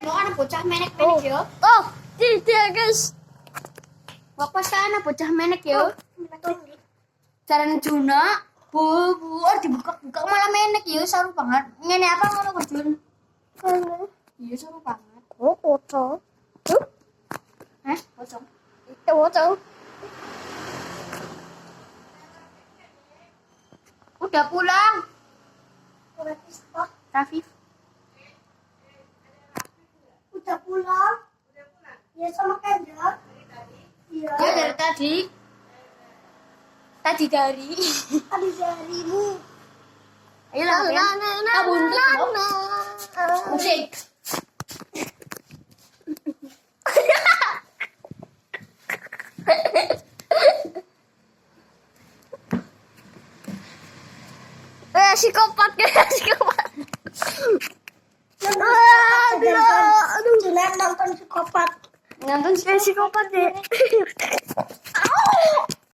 Mau anak bocah menek-menek yo. Oh, tidak guys. Bapak sana bocah menek yo. Carane Juna, bu, dibuka-buka malah menek yo, seru banget. Ngene apa ngono kok Jun? Iya seru banget. Oh, pocong. Hah? Pocong. Itu pocong. Udah pulang. Rafif. Udah pulang? Ya sama Kendra. Iya. Dia dari tadi. Tadi dari. Tadi darimu. Ayo lah, musik. Psikopat ya, psikopat. Aduh, Junet nonton psikopat. Nonton Psikopat deh.